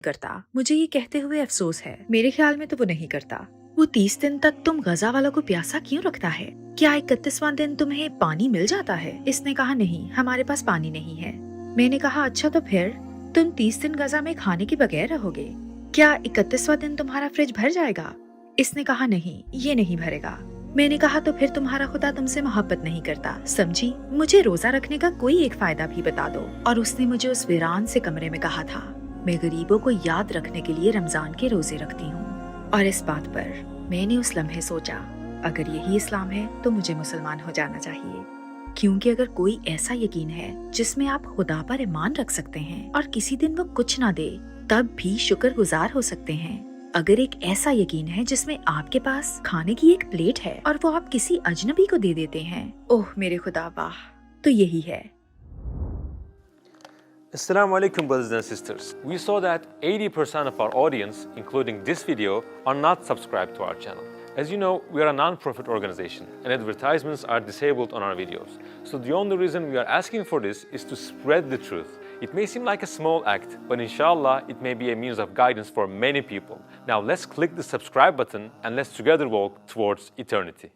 करता। मुझे ये कहते हुए अफसोस है। मेरे ख्याल में तो वो नहीं करता। वो 30 दिन तक तुम गजा वालों को प्यासा क्यों रखता है? क्या 31वां दिन तुम्हें पानी मिल जाता है? इसने कहा नहीं, हमारे पास पानी नहीं है। मैंने कहा अच्छा तो फिर तुम 30 दिन गजा में खाने के बगैर रहोगे? क्या 31वां दिन तुम्हारा फ्रिज भर जाएगा? इसने कहा नहीं, ये नहीं भरेगा। मैंने कहा तो फिर तुम्हारा खुदा तुमसे मोहब्बत नहीं करता, समझी? मुझे रोजा रखने का कोई एक फायदा भी बता दो। और उसने मुझे उस वीरान से कमरे में कहा था, मैं गरीबों को याद रखने के लिए रमजान के रोजे रखती हूँ। और इस बात पर मैंने उस लम्हे सोचा, अगर यही इस्लाम है तो मुझे मुसलमान हो जाना चाहिए। क्योंकि अगर कोई ऐसा यकीन है जिसमें आप खुदा पर ईमान रख सकते हैं और किसी दिन वो कुछ ना दे तब भी शुक्रगुजार हो सकते हैं, अगर एक ऐसा यकीन है जिसमें आपके पास खाने की एक प्लेट है और वो आप किसी अजनबी को दे देते हैं, ओह मेरे खुदा वाह, तो यही है। Assalamu alaikum brothers and sisters. We saw that 80% of our audience, including this video, are not subscribed to our channel. As you know, we are a non-profit organization and advertisements are disabled on our videos. So the only reason we are asking for this is to spread the truth. It may seem like a small act, but inshallah it may be a means of guidance for many people. Now let's click the subscribe button and let's together walk towards eternity.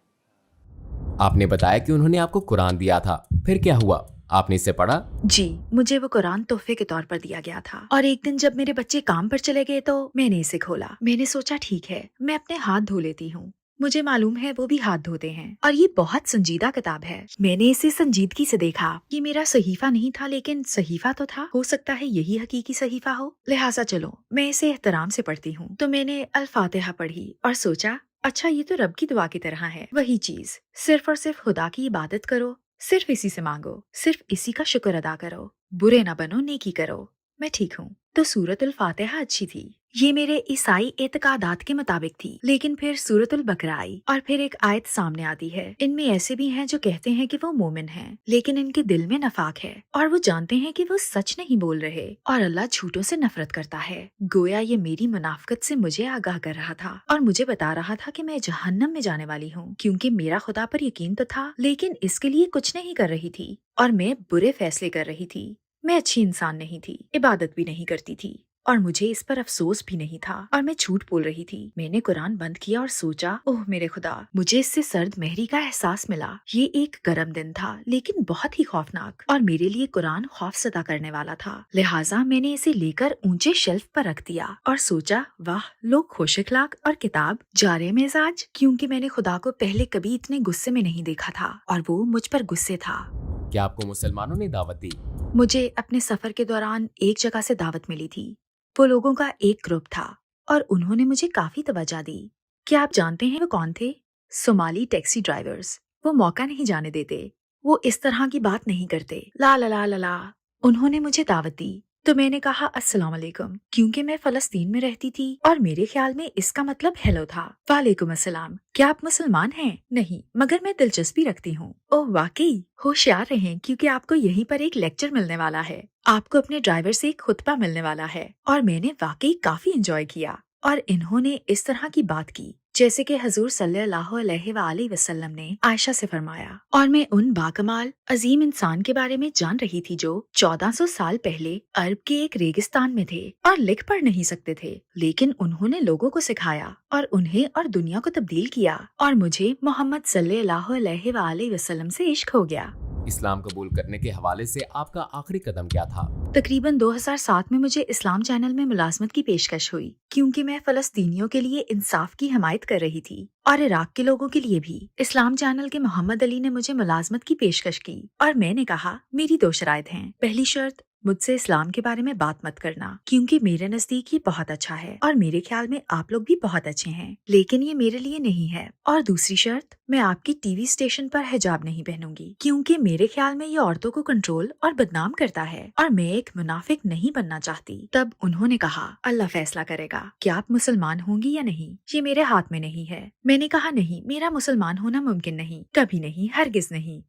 आपने बताया कि उन्होंने आपको कुरान दिया था, फिर क्या हुआ? आपने इसे पढ़ा? जी, मुझे वो कुरान तोहफे के तौर पर दिया गया था और एक दिन जब मेरे बच्चे काम पर चले गए तो मैंने इसे खोला। मैंने सोचा ठीक है, मैं अपने हाथ धो लेती हूँ। मुझे मालूम है वो भी हाथ धोते हैं और ये बहुत संजीदा किताब है। मैंने इसे संजीदगी से देखा। ये मेरा सहीफा नहीं था, लेकिन सहीफा तो था। हो सकता है यही हकीकी सहीफा हो, लिहाजा चलो मैं इसे एहतराम से पढ़ती हूँ। तो मैंने अल फातिहा पढ़ी और सोचा अच्छा ये तो रब की दुआ की तरह है। वही चीज, सिर्फ और सिर्फ खुदा की इबादत करो, सिर्फ इसी से मांगो, सिर्फ इसी का शुक्र अदा करो, बुरे ना बनो, नेकी करो, मैं ठीक हूँ। तो सूरतुल फातिहा अच्छी थी। ये मेरे ईसाई एतकादात के मुताबिक थी। लेकिन फिर सूरतुल बकरा आई और फिर एक आयत सामने आती है। इनमें ऐसे भी हैं जो कहते हैं कि वो मोमिन हैं, लेकिन इनके दिल में नफाक है और वो जानते हैं कि वो सच नहीं बोल रहे और अल्लाह झूठों से नफरत करता है। गोया ये मेरी मुनाफकत से मुझे आगाह कर रहा था और मुझे बता रहा था कि मैं जहन्नम में जाने वाली हूँ, क्योंकि मेरा खुदा पर यकीन तो था लेकिन इसके लिए कुछ नहीं कर रही थी और मैं बुरे फैसले कर रही थी। मैं अच्छी इंसान नहीं थी, इबादत भी नहीं करती थी और मुझे इस पर अफसोस भी नहीं था और मैं झूठ बोल रही थी। मैंने कुरान बंद किया और सोचा, ओह मेरे खुदा, मुझे इससे सर्द महरी का एहसास मिला। ये एक गर्म दिन था लेकिन बहुत ही खौफनाक और मेरे लिए कुरान खौफ सदा करने वाला था। लिहाजा मैंने इसे लेकर ऊंचे शेल्फ पर रख दिया और सोचा, वाह लोग खुश अखलाक और किताब जारे मिजाज, क्योंकि मैंने खुदा को पहले कभी इतने गुस्से में नहीं देखा था और वो मुझ पर गुस्से था। क्या आपको मुसलमानों ने दावत दी? मुझे अपने सफर के दौरान एक जगह से दावत मिली थी। वो लोगों का एक ग्रुप था और उन्होंने मुझे काफी तवज्जो दी। क्या आप जानते हैं वो कौन थे? Somali taxi drivers. वो मौका नहीं जाने देते, वो इस तरह की बात नहीं करते। ला ला ला ला ला। उन्होंने मुझे दावत दी तो मैंने कहा अस्सलाम वालेकुम, क्योंकि मैं फलस्तीन में रहती थी और मेरे ख्याल में इसका मतलब हेलो था। वालेकुम अस्सलाम, क्या आप मुसलमान हैं? नहीं, मगर मैं दिलचस्पी रखती हूँ। ओह वाकई, होशियार रहें क्योंकि आपको यहीं पर एक लेक्चर मिलने वाला है। आपको अपने ड्राइवर से एक खुतबा मिलने वाला है। और मैंने वाकई काफी एंजॉय किया और इन्होंने इस तरह की बात की जैसे कि हजूर सल्लल्लाहु अलैहि वसल्लम ने आयशा से फरमाया। और मैं उन बाकमाल अजीम इंसान के बारे में जान रही थी जो 1400 साल पहले अरब के एक रेगिस्तान में थे और लिख पढ़ नहीं सकते थे, लेकिन उन्होंने लोगों को सिखाया और उन्हें और दुनिया को तब्दील किया और मुझे मोहम्मद सल्लल्लाहु अलैहि वसल्लम से इश्क हो गया। इस्लाम कबूल करने के हवाले से आपका आखिरी कदम क्या था? तकरीबन 2007 में मुझे इस्लाम चैनल में मुलाजमत की पेशकश हुई, क्योंकि मैं फलस्तीनियों के लिए इंसाफ की हमायत कर रही थी और इराक के लोगों के लिए भी। इस्लाम चैनल के मोहम्मद अली ने मुझे मुलाजमत की पेशकश की और मैंने कहा, मेरी 2 शराइत हैं। पहली शर्त, मुझसे इस्लाम के बारे में बात मत करना, क्योंकि मेरे नजदीक ये बहुत अच्छा है और मेरे ख्याल में आप लोग भी बहुत अच्छे हैं, लेकिन ये मेरे लिए नहीं है। और दूसरी शर्त, मैं आपकी टीवी स्टेशन पर हिजाब नहीं पहनूंगी, क्योंकि मेरे ख्याल में ये औरतों को कंट्रोल और बदनाम करता है और मैं एक मुनाफिक नहीं बनना चाहती। तब उन्होंने कहा, अल्लाह फैसला करेगा कि आप मुसलमान होंगी या नहीं, ये मेरे हाथ में नहीं है। मैंने कहा, नहीं, मेरा मुसलमान होना मुमकिन नहीं, कभी नहीं, हरगिज नहीं।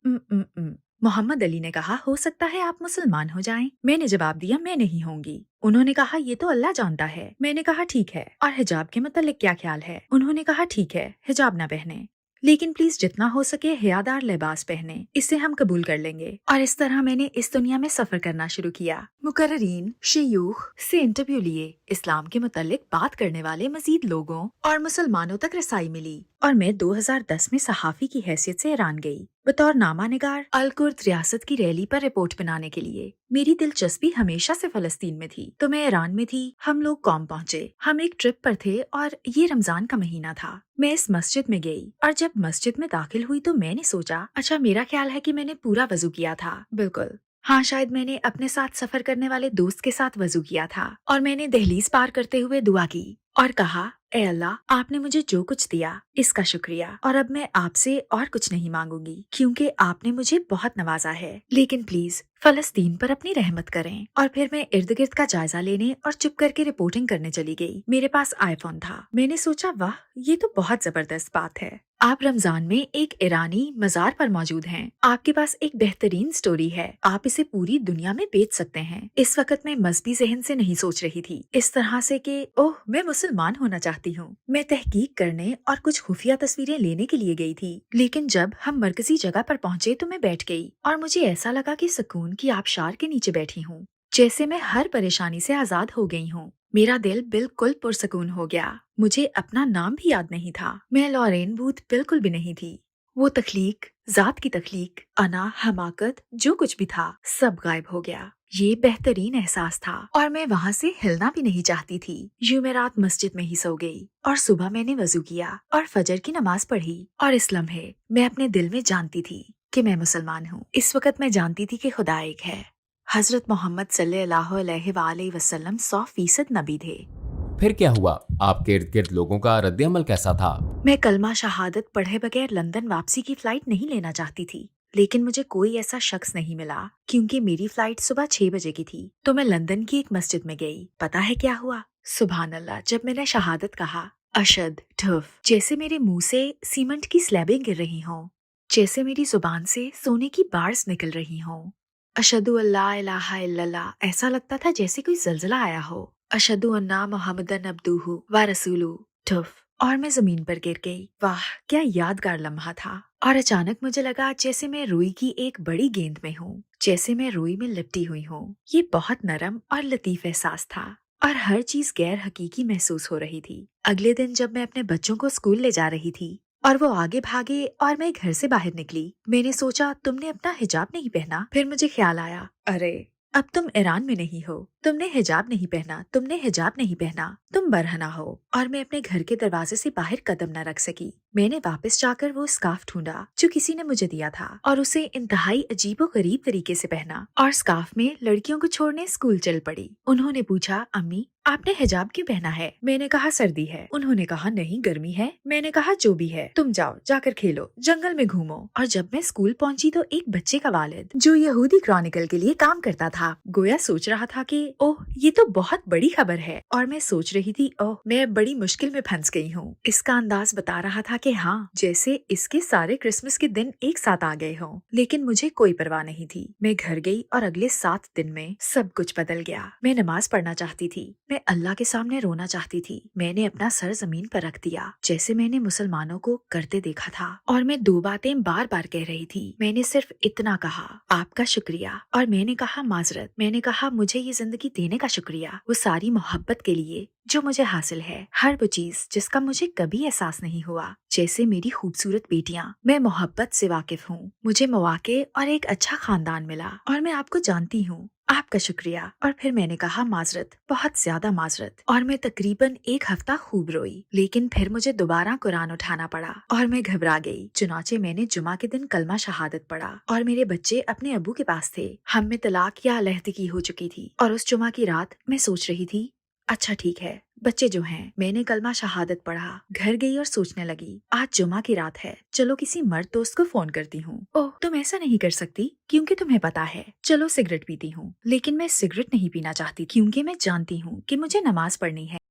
मोहम्मद अली ने कहा, हो सकता है आप मुसलमान हो जाएं। मैंने जवाब दिया, मैं नहीं होंगी। उन्होंने कहा, ये तो अल्लाह जानता है। मैंने कहा, ठीक है, और हिजाब के मतलब क्या ख्याल है? उन्होंने कहा, ठीक है, हिजाब ना पहने। लेकिन प्लीज जितना हो सके हयादार लिबास पहने, इससे हम कबूल कर लेंगे। और इस तरह मैंने इस दुनिया में सफर करना शुरू किया। मुकर्रीन, शयूख से इंटरव्यू लिए, इस्लाम के मुतालिक बात करने वाले मजीद लोगों और मुसलमानों तक रसाई मिली, और मैं 2010 में सहाफी की हैसियत से ईरान गई बतौर नामानिगार अल कुर्द रियासत की रैली पर रिपोर्ट बनाने के लिए। मेरी दिलचस्पी हमेशा से फलस्तीन में थी, तो मैं ईरान में थी। हम लोग कौम पहुँचे। हम एक ट्रिप पर थे और ये रमजान का महीना था। मैं इस मस्जिद में गई और जब मस्जिद में दाखिल हुई तो मैंने सोचा, अच्छा मेरा ख्याल है कि मैंने पूरा वजू किया था। बिल्कुल हाँ, शायद मैंने अपने साथ सफर करने वाले दोस्त के साथ वजू किया था। और मैंने दहलीज पार करते हुए दुआ की और कहा, ए अल्लाह, आपने मुझे जो कुछ दिया इसका शुक्रिया, और अब मैं आपसे और कुछ नहीं मांगूंगी क्योंकि आपने मुझे बहुत नवाजा है। लेकिन प्लीज फलस्तीन पर अपनी रहमत करें। और फिर मैं इर्द गिर्द का जायजा लेने और चुप करके रिपोर्टिंग करने चली गई। मेरे पास आईफोन था। मैंने सोचा, वाह, ये तो बहुत जबरदस्त बात है। आप रमजान में एक ईरानी मजार पर मौजूद हैं। आपके पास एक बेहतरीन स्टोरी है। आप इसे पूरी दुनिया में बेच सकते हैं। इस वक्त मैं मजहबी जहन से नहीं सोच रही थी, इस तरह से कि ओह, मैं मुसलमान होना चाहती हूँ। मैं तहकीक करने और कुछ खुफिया तस्वीरें लेने के लिए गई थी। लेकिन जब हम मरकजी जगह पर पहुँचे तो मैं बैठ गई और मुझे ऐसा लगा कि सुकून की आबशार के नीचे बैठी हूँ, जैसे मैं हर परेशानी से आजाद हो गई हूँ। मेरा दिल बिल्कुल पुरसकून हो गया। मुझे अपना नाम भी याद नहीं था। मैं लॉरेन बूथ बिल्कुल भी नहीं थी। वो तख्लीक, जात की तख्लीक, अना, हमाकत, जो कुछ भी था सब गायब हो गया। ये बेहतरीन एहसास था और मैं वहाँ से हिलना भी नहीं चाहती थी। यूं मैं रात मस्जिद में ही सो गई और सुबह मैंने वजू किया और फजर की नमाज पढ़ी। और इस लम्हे मैं अपने दिल में जानती थी कि मैं मुसलमान हूँ। इस वक्त मैं जानती थी कि खुदा एक है। हजरत मोहम्मद सल्लल्लाहु अलैहि वसल्लम 100% नबी थे। फिर क्या हुआ? आपके इर्द गिर्द लोगों का रद्द-ए-अमल कैसा था? मैं कलमा शहादत पढ़े बगैर लंदन वापसी की फ्लाइट नहीं लेना चाहती थी, लेकिन मुझे कोई ऐसा शख्स नहीं मिला क्योंकि मेरी फ्लाइट सुबह 6 बजे की थी। तो मैं लंदन की एक मस्जिद में गई। पता है क्या हुआ? सुभान अल्लाह, जब मैंने शहादत कहा, अशद ठुफ, जैसे मेरे मुंह से सीमेंट की स्लैबें गिर रही हों, जैसे मेरी जुबान से सोने की बार्स निकल रही हों। अशहदु अल्ला इलाहा इल्लल्लाह, ऐसा लगता था जैसे कोई जल्जला आया हो। अशहदु अन्ना मुहम्मदन अब्दुहु व रसूलु, ठुफ, और मैं जमीन पर गिर गई। वाह, क्या यादगार लम्हा था। और अचानक मुझे लगा जैसे मैं रुई की एक बड़ी गेंद में हूँ, जैसे मैं रुई में लिपटी हुई हूँ। ये बहुत नरम और लतीफ एहसास था और हर चीज गैर हकीकी महसूस हो रही थी। अगले दिन जब मैं अपने बच्चों को स्कूल ले जा रही थी और वो आगे भागे और मैं घर से बाहर निकली, मैंने सोचा, तुमने अपना हिजाब नहीं पहना। फिर मुझे ख्याल आया, अरे अब तुम ईरान में नहीं हो, तुमने हिजाब नहीं पहना, तुमने हिजाब नहीं पहना, तुम बरहना हो। और मैं अपने घर के दरवाजे से बाहर कदम न रख सकी। मैंने वापस जाकर वो स्कार्फ ढूंढा जो किसी ने मुझे दिया था और उसे इंतहाई अजीबो गरीब तरीके से पहना और स्कार्फ में लड़कियों को छोड़ने स्कूल चल पड़ी। उन्होंने पूछा, अम्मी आपने हिजाब क्यों पहना है? मैंने कहा, सर्दी है। उन्होंने कहा, नहीं गर्मी है। मैंने कहा, जो भी है, तुम जाओ, जाकर खेलो, जंगल में घूमो। और जब मैं स्कूल पहुंची तो एक बच्चे का वालिद, जो यहूदी क्रॉनिकल के लिए काम करता था, गोया सोच रहा था कि ओह, ये तो बहुत बड़ी खबर है। और मैं सोच रही थी, ओह, मैं बड़ी मुश्किल में फंस गई हूँ। इसका अंदाज बता रहा था कि हाँ, जैसे इसके सारे क्रिसमस के दिन एक साथ आ गए हों। लेकिन मुझे कोई परवाह नहीं थी। मैं घर गई और अगले 7 दिन में सब कुछ बदल गया। मैं नमाज पढ़ना चाहती थी, मैं अल्लाह के सामने रोना चाहती थी। मैंने अपना सर जमीन पर रख दिया जैसे मैंने मुसलमानों को करते देखा था। और मैं 2 बातें बार बार कह रही थी। मैंने सिर्फ इतना कहा, आपका शुक्रिया, और मैंने कहा माजरत। मैंने कहा, मुझे ये जिंदगी देने का शुक्रिया, वो सारी मोहब्बत के लिए जो मुझे हासिल है, हर वो चीज जिसका मुझे कभी एहसास नहीं हुआ, जैसे मेरी खूबसूरत बेटियां। मैं मोहब्बत से वाकिफ हूँ। मुझे मौके और एक अच्छा खानदान मिला और मैं आपको जानती हूँ। आपका शुक्रिया। और फिर मैंने कहा, माजरत, बहुत ज्यादा माजरत। और मैं तकरीबन 1 हफ्ता खूब रोई। लेकिन फिर मुझे दोबारा कुरान उठाना पड़ा और मैं घबरा गई। चुनाचे मैंने जुमा के दिन कलमा शहादत पढ़ा और मेरे बच्चे अपने अबू के पास थे। हम में तलाक या अलहदगी हो चुकी थी और उस जुमा की रात मैं सोच रही थी, अच्छा ठीक है, बच्चे जो हैं। मैंने कलमा शहादत पढ़ा, घर गई और सोचने लगी, आज जुमा की रात है, चलो किसी मर्द दोस्त को फोन करती हूँ। ओह, तुम ऐसा नहीं कर सकती क्योंकि तुम्हें पता है। चलो सिगरेट पीती हूँ। लेकिन मैं सिगरेट नहीं पीना चाहती क्योंकि मैं जानती हूँ कि मुझे नमाज पढ़नी है।